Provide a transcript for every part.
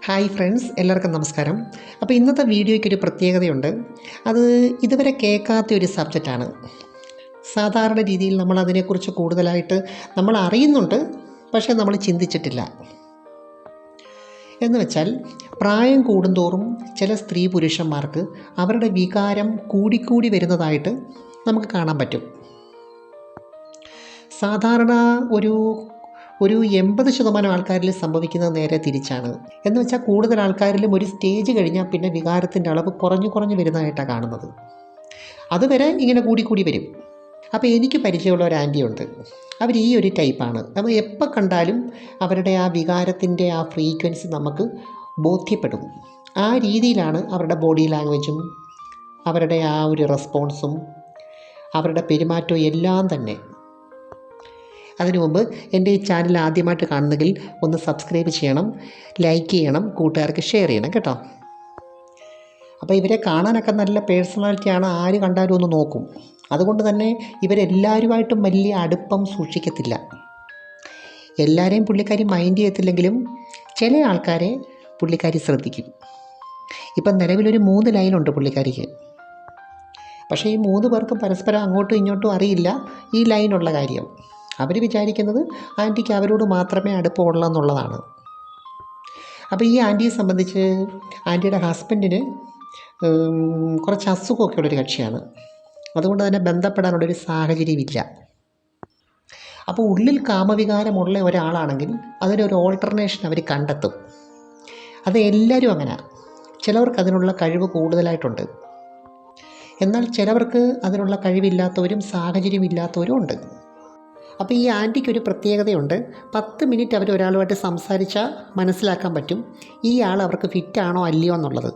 Hi friends, എല്ലാവർക്കും നമസ്കാരം. അപ്പോൾ ഇന്നത്തെ വീഡിയോയ്ക്കൊരു പ്രത്യേകതയുണ്ട്. അത് ഇതുവരെ കേൾക്കാത്ത ഒരു സബ്ജക്റ്റാണ്. സാധാരണ രീതിയിൽ നമ്മൾ അതിനെക്കുറിച്ച് കൂടുതലായിട്ട് നമ്മൾ അറിയുന്നുണ്ട്, പക്ഷേ നമ്മൾ ചിന്തിച്ചിട്ടില്ല. എന്ന് വെച്ചാൽ, പ്രായം കൂടുന്തോറും ചില സ്ത്രീ പുരുഷന്മാർക്ക് അവരുടെ വികാരം കൂടിക്കൂടി വരുന്നതായിട്ട് നമുക്ക് കാണാൻ പറ്റും. സാധാരണ ഒരു 80% ആൾക്കാരിൽ സംഭവിക്കുന്നത് നേരെ തിരിച്ചാണ്. എന്ന് വെച്ചാൽ കൂടുതൽ ആൾക്കാരിലും ഒരു സ്റ്റേജ് കഴിഞ്ഞാൽ പിന്നെ വികാരത്തിൻ്റെ അളവ് കുറഞ്ഞു വരുന്നതായിട്ടാണ് കാണുന്നത്. അതുവരെ ഇങ്ങനെ കൂടി വരും. അപ്പോൾ എനിക്ക് പരിചയമുള്ള ഒരു ആൻറ്റിയുണ്ട്. അവർ ഈ ഒരു ടൈപ്പാണ്. അപ്പോൾ എപ്പോൾ കണ്ടാലും അവരുടെ ആ വികാരത്തിൻ്റെ ആ ഫ്രീക്വൻസി നമുക്ക് ബോധ്യപ്പെടും. ആ രീതിയിലാണ് അവരുടെ ബോഡി ലാംഗ്വേജും അവരുടെ ആ ഒരു റെസ്പോൺസും അവരുടെ പെരുമാറ്റവും എല്ലാം തന്നെ. അതിനു മുമ്പ് എൻ്റെ ഈ ചാനൽ ആദ്യമായിട്ട് കാണുന്നെങ്കിൽ ഒന്ന് സബ്സ്ക്രൈബ് ചെയ്യണം, ലൈക്ക് ചെയ്യണം, കൂട്ടുകാർക്ക് ഷെയർ ചെയ്യണം കേട്ടോ. അപ്പോൾ ഇവരെ കാണാനൊക്കെ നല്ല പേഴ്സണാലിറ്റിയാണ്, ആര് കണ്ടാലും ഒന്ന് നോക്കും. അതുകൊണ്ട് തന്നെ ഇവരെല്ലാവരുമായിട്ടും വലിയ അടുപ്പം സൂക്ഷിക്കത്തില്ല. എല്ലാവരെയും പുള്ളിക്കാരി മൈൻഡ് ചെയ്യത്തില്ലെങ്കിലും ചില ആൾക്കാരെ പുള്ളിക്കാരി ശ്രദ്ധിക്കും. ഇപ്പം നിലവിലൊരു 3 ലൈനുണ്ട് പുള്ളിക്കാരിക്ക്. പക്ഷേ ഈ 3 പേർക്കും പരസ്പരം അങ്ങോട്ടും ഇങ്ങോട്ടും അറിയില്ല ഈ ലൈനുള്ള കാര്യം. അവർ വിചാരിക്കുന്നത് ആൻറ്റിക്ക് അവരോട് മാത്രമേ അടുപ്പമുള്ളൂ എന്നുള്ളതാണ്. അപ്പോൾ ഈ ആൻറ്റിയെ സംബന്ധിച്ച് ആൻറ്റിയുടെ ഹസ്ബൻഡിന് കുറച്ച് അസുഖമൊക്കെ ഉള്ളൊരു കക്ഷിയാണ്. അതുകൊണ്ട് തന്നെ ബന്ധപ്പെടാനുള്ളൊരു സാഹചര്യമില്ല. അപ്പോൾ ഉള്ളിൽ കാമവികാരമുള്ള ഒരാളാണെങ്കിൽ അതിനൊരു ഓൾട്ടർനേഷൻ അവർ കണ്ടെത്തും. അത് എല്ലാവരും അങ്ങനെ. ചിലവർക്ക് അതിനുള്ള കഴിവ് കൂടുതലായിട്ടുണ്ട്, എന്നാൽ ചിലവർക്ക് അതിനുള്ള കഴിവില്ലാത്തവരും സാഹചര്യമില്ലാത്തവരും ഉണ്ട്. അപ്പോൾ ഈ ആൻറ്റിക്കൊരു പ്രത്യേകതയുണ്ട്. 10 മിനിറ്റ് അവർ ഒരാളുമായിട്ട് സംസാരിച്ചാൽ മനസ്സിലാക്കാൻ പറ്റും ഈ ആൾ അവർക്ക് ഫിറ്റാണോ അല്ലയോ എന്നുള്ളത്.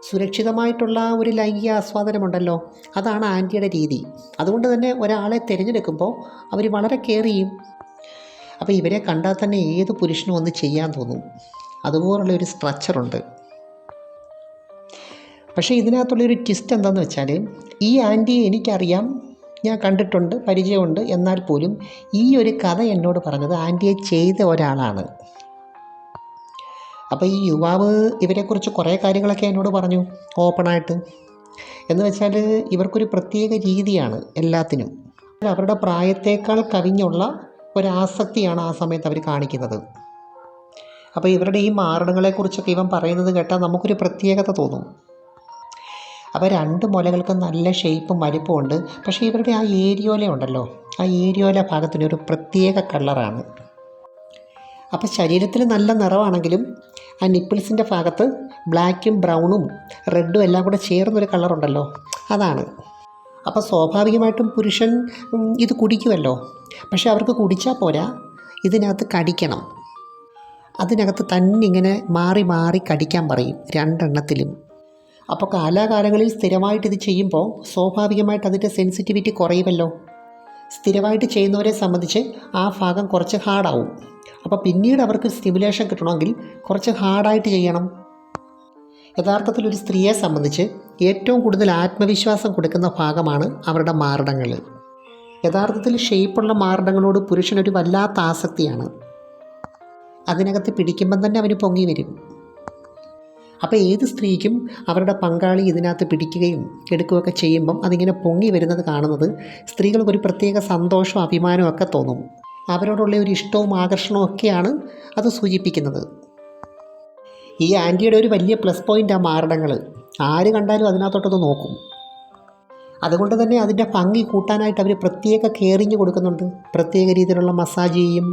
സുരക്ഷിതമായിട്ടുള്ള ഒരു ലൈംഗിക ആസ്വാദനമുണ്ടല്ലോ, അതാണ് ആൻറ്റിയുടെ രീതി. അതുകൊണ്ട് തന്നെ ഒരാളെ തിരഞ്ഞെടുക്കുമ്പോൾ അവർ വളരെ കെയർ ചെയ്യും. അപ്പോൾ ഇവരെ കണ്ടാൽ തന്നെ ഏത് പുരുഷനും ഒന്ന് ചെയ്യാൻ തോന്നും. അതുപോലുള്ളൊരു സ്ട്രക്ചറുണ്ട്. പക്ഷേ ഇതിനകത്തുള്ളൊരു ട്വിസ്റ്റ് എന്താണെന്ന് വെച്ചാൽ, ഈ ആൻറ്റിയെ എനിക്കറിയാം, ഞാൻ കണ്ടിട്ടുണ്ട്, പരിചയമുണ്ട്. എന്നാൽ പോലും ഈ ഒരു കഥ എന്നോട് പറഞ്ഞത് ആൻറ്റിയെ ചെയ്ത ഒരാളാണ്. അപ്പോൾ ഈ യുവാവ് ഇവരെക്കുറിച്ച് കുറേ കാര്യങ്ങളൊക്കെ എന്നോട് പറഞ്ഞു ഓപ്പണായിട്ട്. എന്ന് വെച്ചാൽ ഇവർക്കൊരു പ്രത്യേക രീതിയാണ് എല്ലാത്തിനും. അവരുടെ പ്രായത്തേക്കാൾ കവിഞ്ഞുള്ള ഒരാസക്തിയാണ് ആ സമയത്ത് അവർ കാണിക്കുന്നത്. അപ്പോൾ ഇവരുടെ ഈ മാരണങ്ങളെക്കുറിച്ചൊക്കെ ഇവൻ പറയുന്നത് കേട്ടാൽ നമുക്കൊരു പ്രത്യേകത തോന്നും. അപ്പോൾ 2 മുലകൾക്ക് നല്ല ഷേപ്പും വലിപ്പവും ഉണ്ട്. പക്ഷേ ഇവരുടെ ആ ഏരിയോല ഉണ്ടല്ലോ, ആ ഏരിയോല ഭാഗത്തിനൊരു പ്രത്യേക കളറാണ്. അപ്പോൾ ശരീരത്തിൽ നല്ല നിറമാണെങ്കിലും ആ നിപ്പിൾസിൻ്റെ ഭാഗത്ത് ബ്ലാക്കും ബ്രൗണും റെഡും എല്ലാം കൂടെ ചേർന്നൊരു കളറുണ്ടല്ലോ, അതാണ്. അപ്പോൾ സ്വാഭാവികമായിട്ടും പുരുഷൻ ഇത് കുടിക്കുമല്ലോ. പക്ഷേ അവർക്ക് കുടിച്ചാൽ പോരാ, ഇതിനകത്ത് കടിക്കണം. അതിനകത്ത് തന്നെ ഇങ്ങനെ മാറി മാറി കടിക്കാൻ പറയും 2 എണ്ണത്തിലും. അപ്പോൾ കാലാകാലങ്ങളിൽ സ്ഥിരമായിട്ട് ഇത് ചെയ്യുമ്പോൾ സ്വാഭാവികമായിട്ട് അതിൻ്റെ സെൻസിറ്റിവിറ്റി കുറയുമല്ലോ. സ്ഥിരമായിട്ട് ചെയ്യുന്നവരെ സംബന്ധിച്ച് ആ ഭാഗം കുറച്ച് ഹാർഡാവും. അപ്പോൾ പിന്നീട് അവർക്ക് സ്റ്റിമുലേഷൻ കിട്ടണമെങ്കിൽ കുറച്ച് ഹാർഡായിട്ട് ചെയ്യണം. യഥാർത്ഥത്തിൽ ഒരു സ്ത്രീയെ സംബന്ധിച്ച് ഏറ്റവും കൂടുതൽ ആത്മവിശ്വാസം കൊടുക്കുന്ന ഭാഗമാണ് അവരുടെ മാറിടങ്ങൾ. യഥാർത്ഥത്തിൽ ഷേപ്പുള്ള മാറിടങ്ങളോട് പുരുഷനൊരു വല്ലാത്ത ആസക്തിയാണ്. അതിനകത്ത് പിടിക്കുമ്പം തന്നെ അവന് പൊങ്ങി വരും. അപ്പോൾ ഏത് സ്ത്രീക്കും അവരുടെ പങ്കാളി ഇതിനകത്ത് പിടിക്കുകയും എടുക്കുകയൊക്കെ ചെയ്യുമ്പം അതിങ്ങനെ പൊങ്ങി വരുന്നത് കാണുന്നത് സ്ത്രീകൾക്കൊരു പ്രത്യേക സന്തോഷവും അഭിമാനവും ഒക്കെ തോന്നും. അവരോടുള്ള ഒരു ഇഷ്ടവും ആകർഷണവും ഒക്കെയാണ് അത് സൂചിപ്പിക്കുന്നത്. ഈ ആൻറ്റിയുടെ ഒരു വലിയ പ്ലസ് പോയിൻ്റ് ആ മാറിടങ്ങൾ. ആര് കണ്ടാലും അതിനകത്തോട്ടൊന്ന് നോക്കും. അതുകൊണ്ട് തന്നെ അതിൻ്റെ ഭംഗി കൂട്ടാനായിട്ട് അവർ പ്രത്യേക കെയറിങ് കൊടുക്കുന്നുണ്ട്. പ്രത്യേക രീതിയിലുള്ള മസാജ് ചെയ്യും.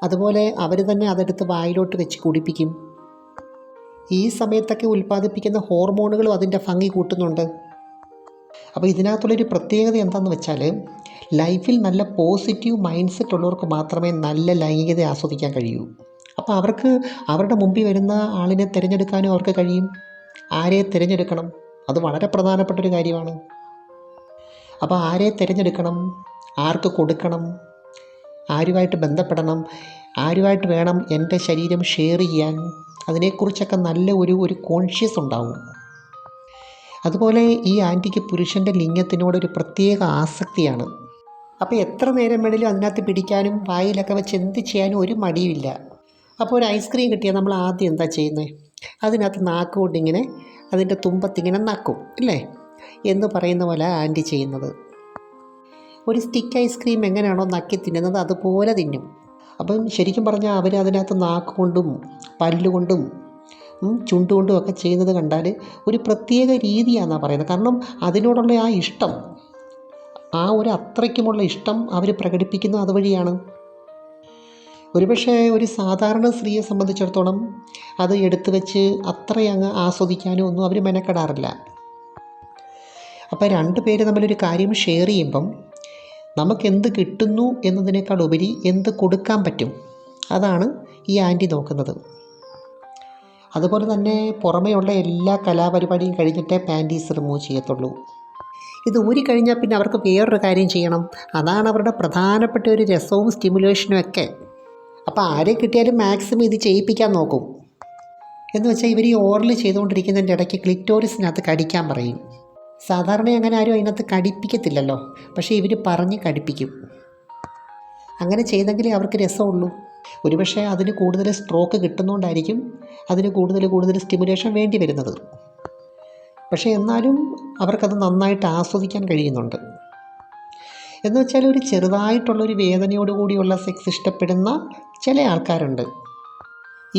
അതുപോലെ അവർ തന്നെ അതെടുത്ത് വായിലോട്ട് വെച്ച് കുടിപ്പിക്കും. ഈ സമയത്തൊക്കെ ഉൽപ്പാദിപ്പിക്കുന്ന ഹോർമോണുകളും അതിൻ്റെ ഭംഗി കൂട്ടുന്നുണ്ട്. അപ്പോൾ ഇതിനകത്തുള്ളൊരു പ്രത്യേകത എന്താണെന്ന് വെച്ചാൽ, ലൈഫിൽ നല്ല പോസിറ്റീവ് മൈൻഡ് സെറ്റ് ഉള്ളവർക്ക് മാത്രമേ നല്ല ലൈംഗികത ആസ്വദിക്കാൻ കഴിയൂ. അപ്പോൾ അവർക്ക് അവരുടെ മുമ്പിൽ വരുന്ന ആളിനെ തിരഞ്ഞെടുക്കാനും അവർക്ക് കഴിയും. ആരെ തിരഞ്ഞെടുക്കണം, അത് വളരെ പ്രധാനപ്പെട്ടൊരു കാര്യമാണ്. അപ്പോൾ ആരെ തിരഞ്ഞെടുക്കണം, ആർക്ക് കൊടുക്കണം, ആരുമായിട്ട് ബന്ധപ്പെടണം, ആരുമായിട്ട് വേണം എൻ്റെ ശരീരം ഷെയർ ചെയ്യാൻ, അതിനെക്കുറിച്ചൊക്കെ നല്ല ഒരു കോൺഷ്യസ് ഉണ്ടാവും. അതുപോലെ ഈ ആൻറ്റിക്ക് പുരുഷൻ്റെ ലിംഗത്തിനോടൊരു പ്രത്യേക ആസക്തിയാണ്. അപ്പോൾ എത്ര നേരം വേണേലും അതിനകത്ത് പിടിക്കാനും വായിലൊക്കെ വെച്ച് എന്ത് ചെയ്യാനും ഒരു മടിയുമില്ല. അപ്പോൾ ഒരു ഐസ്ക്രീം കിട്ടിയാൽ നമ്മൾ ആദ്യം എന്താ ചെയ്യുന്നത്? അതിനകത്ത് നാക്ക് കൊണ്ടിങ്ങനെ അതിൻ്റെ തുമ്പത്തിങ്ങനെ നക്കും അല്ലേ എന്ന് പറയുന്ന പോലെ ആൻറ്റി ചെയ്യുന്നത്. ഒരു സ്റ്റിക്ക് ഐസ്ക്രീം എങ്ങനെയാണോ നക്കി തിന്നുന്നത് അതുപോലെ തിന്നും. അപ്പം ശരിക്കും പറഞ്ഞാൽ അവർ അതിനകത്ത് നാക്ക് കൊണ്ടും പല്ലുകൊണ്ടും ചുണ്ടുകൊണ്ടും ഒക്കെ ചെയ്യുന്നത് കണ്ടാൽ ഒരു പ്രത്യേക രീതിയാണെന്നാണ് പറയുന്നത്. കാരണം അതിനോടുള്ള ആ ഇഷ്ടം, ആ ഒരു അത്രയ്ക്കുമുള്ള ഇഷ്ടം അവർ പ്രകടിപ്പിക്കുന്നത് അതുവഴിയാണ്. ഒരുപക്ഷെ ഒരു സാധാരണ സ്ത്രീയെ സംബന്ധിച്ചിടത്തോളം അത് എടുത്തു വെച്ച് അത്രയങ്ങ് ആസ്വദിക്കാനും ഒന്നും അവർ മെനക്കെടാറില്ല. അപ്പോൾ രണ്ട് പേര് തമ്മിലൊരു കാര്യം ഷെയർ ചെയ്യുമ്പം നമുക്കെന്ത് കിട്ടുന്നു എന്നതിനേക്കാൾ ഉപരി എന്ത് കൊടുക്കാൻ പറ്റും, അതാണ് ഈ ആൻറ്റി നോക്കുന്നത്. അതുപോലെ തന്നെ പുറമേയുള്ള എല്ലാ കലാപരിപാടിയും കഴിഞ്ഞിട്ടേ പാൻറ്റീസ് റിമൂവ് ചെയ്യത്തുള്ളൂ. ഇത് ഊരി കഴിഞ്ഞാൽ പിന്നെ അവർക്ക് വേറൊരു കാര്യം ചെയ്യണം. അതാണ് അവരുടെ പ്രധാനപ്പെട്ട ഒരു രസവും സ്റ്റിമുലേഷനും ഒക്കെ. അപ്പോൾ ആരെ കിട്ടിയാലും മാക്സിമം ഇത് ചെയ്യിപ്പിക്കാൻ നോക്കും. എന്ന് വെച്ചാൽ ഇവർ ഈ ഓറൽ ചെയ്തുകൊണ്ടിരിക്കുന്നതിൻ്റെ ഇടയ്ക്ക് ക്ലിറ്റോറിസിനകത്ത് കടിക്കാൻ പറയും. സാധാരണ അങ്ങനെ ആരും അതിനകത്ത് കടിപ്പിക്കത്തില്ലല്ലോ, പക്ഷേ ഇവർ പറഞ്ഞ് കടിപ്പിക്കും. അങ്ങനെ ചെയ്തെങ്കിലേ അവർക്ക് രസമുള്ളൂ. ഒരുപക്ഷെ അതിന് കൂടുതൽ സ്ട്രോക്ക് കിട്ടുന്നതുകൊണ്ടായിരിക്കും അതിന് കൂടുതൽ സ്റ്റിമുലേഷൻ വേണ്ടി വരുന്നത്. പക്ഷേ എന്നാലും അവർക്കത് നന്നായിട്ട് ആസ്വദിക്കാൻ കഴിയുന്നുണ്ട്. എന്ന് വെച്ചാൽ ഒരു ചെറുതായിട്ടുള്ളൊരു വേദനയോടുകൂടിയുള്ള സെക്സ് ഇഷ്ടപ്പെടുന്ന ചില ആൾക്കാരുണ്ട്.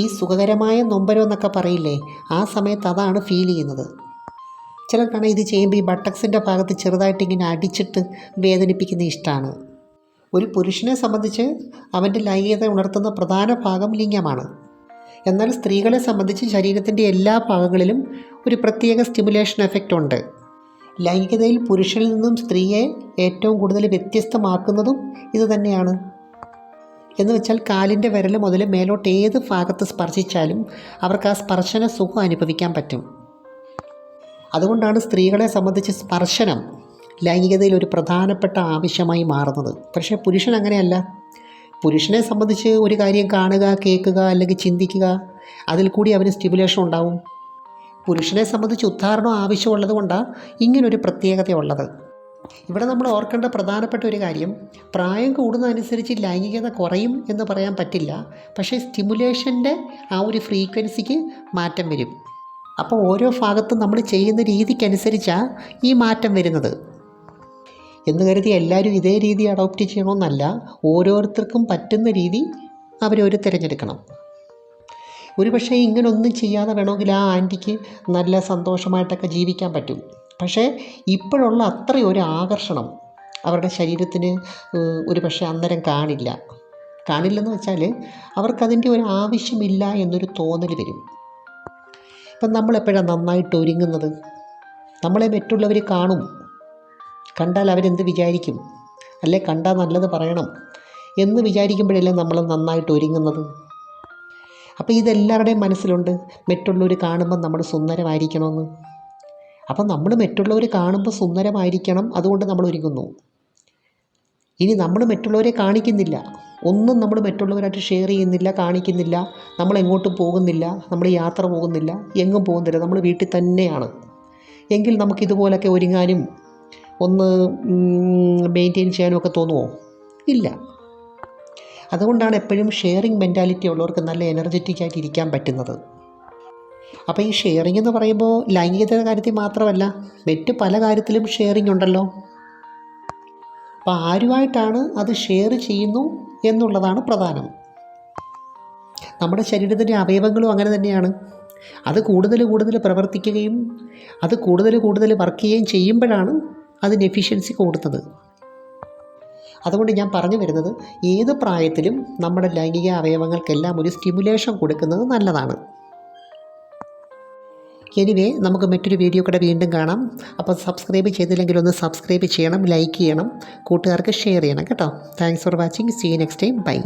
ഈ സുഖകരമായ നൊമ്പരം എന്നൊക്കെ പറയില്ലേ, ആ സമയത്ത് അതാണ് ഫീൽ ചെയ്യുന്നത്. ചിലർക്കാണ് ഇത് ചെയ്യുമ്പോൾ ഈ ബട്ടക്സിൻ്റെ ഭാഗത്ത് ചെറുതായിട്ട് ഇങ്ങനെ അടിച്ചിട്ട് വേദനിപ്പിക്കുന്ന ഇഷ്ടമാണ്. ഒരു പുരുഷനെ സംബന്ധിച്ച് അവൻ്റെ ലൈംഗികത ഉണർത്തുന്ന പ്രധാന ഭാഗം ലിംഗമാണ്. എന്നാൽ സ്ത്രീകളെ സംബന്ധിച്ച് ശരീരത്തിൻ്റെ എല്ലാ ഭാഗങ്ങളിലും ഒരു പ്രത്യേക സ്റ്റിമുലേഷൻ എഫക്റ്റ് ഉണ്ട്. ലൈംഗികതയിൽ പുരുഷനിൽ നിന്നും സ്ത്രീയെ ഏറ്റവും കൂടുതൽ വ്യത്യസ്തമാക്കുന്നതും ഇത് തന്നെയാണ്. എന്ന് വെച്ചാൽ കാലിൻ്റെ വിരൽ മുതൽ മേലോട്ട് ഏത് ഭാഗത്ത് സ്പർശിച്ചാലും അവർക്ക് ആ സ്പർശന സുഖം അനുഭവിക്കാൻ പറ്റും. അതുകൊണ്ടാണ് സ്ത്രീകളെ സംബന്ധിച്ച് സ്പർശനം ലൈംഗികതയിൽ ഒരു പ്രധാനപ്പെട്ട ആവശ്യമായി മാറുന്നത്. പക്ഷേ പുരുഷൻ അങ്ങനെയല്ല. പുരുഷനെ സംബന്ധിച്ച് ഒരു കാര്യം കാണുക, കേൾക്കുക, അല്ലെങ്കിൽ ചിന്തിക്കുക, അതിൽ കൂടി അവന് സ്റ്റിമുലേഷൻ ഉണ്ടാവും. പുരുഷനെ സംബന്ധിച്ച് ഉദ്ധാരണം ആവശ്യമുള്ളത് കൊണ്ടാണ് ഇങ്ങനൊരു പ്രത്യേകതയുള്ളത്. ഇവിടെ നമ്മൾ ഓർക്കേണ്ട പ്രധാനപ്പെട്ട ഒരു കാര്യം, പ്രായം കൂടുന്നതനുസരിച്ച് ലൈംഗികത കുറയും എന്ന് പറയാൻ പറ്റില്ല. പക്ഷേ സ്റ്റിമുലേഷൻ്റെ ആ ഒരു ഫ്രീക്വൻസിക്ക് മാറ്റം വരും. അപ്പോൾ ഓരോ ഭാഗത്തും നമ്മൾ ചെയ്യുന്ന രീതിക്കനുസരിച്ചാണ് ഈ മാറ്റം വരുന്നത്. എന്ന് കരുതി എല്ലാവരും ഇതേ രീതി അഡോപ്റ്റ് ചെയ്യണമെന്നല്ല, ഓരോരുത്തർക്കും പറ്റുന്ന രീതി അവരൊരു തിരഞ്ഞെടുക്കണം. ഒരുപക്ഷെ ഇങ്ങനൊന്നും ചെയ്യാതെ വേണമെങ്കിൽ ആ ആൻറ്റിക്ക് നല്ല സന്തോഷമായിട്ടൊക്കെ ജീവിക്കാൻ പറ്റും. പക്ഷേ ഇപ്പോഴുള്ള അത്രയൊരു ആകർഷണം അവരുടെ ശരീരത്തിന് ഒരുപക്ഷെ അന്നേരം കാണില്ലെന്ന് വെച്ചാൽ അവർക്കതിൻ്റെ ഒരു ആവശ്യമില്ല എന്നൊരു തോന്നൽ വരും. ഇപ്പം നമ്മളെപ്പോഴാണ് നന്നായിട്ട് ഒരുങ്ങുന്നത്? നമ്മളെ മറ്റുള്ളവർ കണ്ടാൽ അവരെന്ത് വിചാരിക്കും, അല്ലെ കണ്ടാൽ നല്ലത് പറയണം എന്ന് വിചാരിക്കുമ്പോഴല്ലേ നമ്മൾ നന്നായിട്ട് ഒരുങ്ങുന്നത്. അപ്പോൾ ഇതെല്ലാവരുടെയും മനസ്സിലുണ്ട്, മറ്റുള്ളവർ കാണുമ്പോൾ നമ്മൾ സുന്ദരമായിരിക്കണമെന്ന്. അപ്പം നമ്മൾ മറ്റുള്ളവർ കാണുമ്പോൾ സുന്ദരമായിരിക്കണം, അതുകൊണ്ട് നമ്മൾ ഒരുങ്ങുന്നു. ഇനി നമ്മൾ മറ്റുള്ളവരെ കാണിക്കുന്നില്ല, ഒന്നും നമ്മൾ മറ്റുള്ളവരായിട്ട് ഷെയർ ചെയ്യുന്നില്ല, കാണിക്കുന്നില്ല, നമ്മൾ എങ്ങോട്ടും പോകുന്നില്ല, നമ്മൾ യാത്ര പോകുന്നില്ല, എങ്ങും പോകുന്നില്ല, നമ്മൾ വീട്ടിൽ തന്നെയാണ് എങ്കിൽ നമുക്കിതുപോലൊക്കെ ഒരുങ്ങാനും ഒന്ന് മെയിൻറ്റെയിൻ ചെയ്യാനും ഒക്കെ തോന്നുമോ? ഇല്ല. അതുകൊണ്ടാണ് എപ്പോഴും ഷെയറിങ് മെൻറ്റാലിറ്റി ഉള്ളവർക്ക് നല്ല എനർജറ്റിക് ആയിട്ട് ഇരിക്കാൻ പറ്റുന്നത്. അപ്പോൾ ഈ ഷെയറിങ് എന്ന് പറയുമ്പോൾ ലൈംഗികത കാര്യത്തിൽ മാത്രമല്ല, മറ്റ് പല കാര്യത്തിലും ഷെയറിങ് ഉണ്ടല്ലോ. അപ്പോൾ ആരുമായിട്ടാണ് അത് ഷെയർ ചെയ്യുന്നു എന്നുള്ളതാണ് പ്രധാനം. നമ്മുടെ ശരീരത്തിൻ്റെ അവയവങ്ങളും അങ്ങനെ തന്നെയാണ്. അത് കൂടുതൽ പ്രവർത്തിക്കുകയും അത് കൂടുതൽ വർക്ക് ചെയ്യുകയും ചെയ്യുമ്പോഴാണ് അതിന് എഫിഷ്യൻസി കൂടുന്നത്. അതുകൊണ്ട് ഞാൻ പറഞ്ഞു വരുന്നത്, ഏത് പ്രായത്തിലും നമ്മുടെ ലൈംഗിക അവയവങ്ങൾക്കെല്ലാം ഒരു സ്റ്റിമുലേഷൻ കൊടുക്കുന്നത് നല്ലതാണ്. എനിവേ, നമുക്ക് മറ്റൊരു വീഡിയോ കൂടെ വീണ്ടും കാണാം. അപ്പോൾ സബ്സ്ക്രൈബ് ചെയ്തില്ലെങ്കിൽ ഒന്ന് സബ്സ്ക്രൈബ് ചെയ്യണം, ലൈക്ക് ചെയ്യണം, കൂട്ടുകാർക്ക് ഷെയർ ചെയ്യണം കേട്ടോ. Thanks for watching. See you next time. By.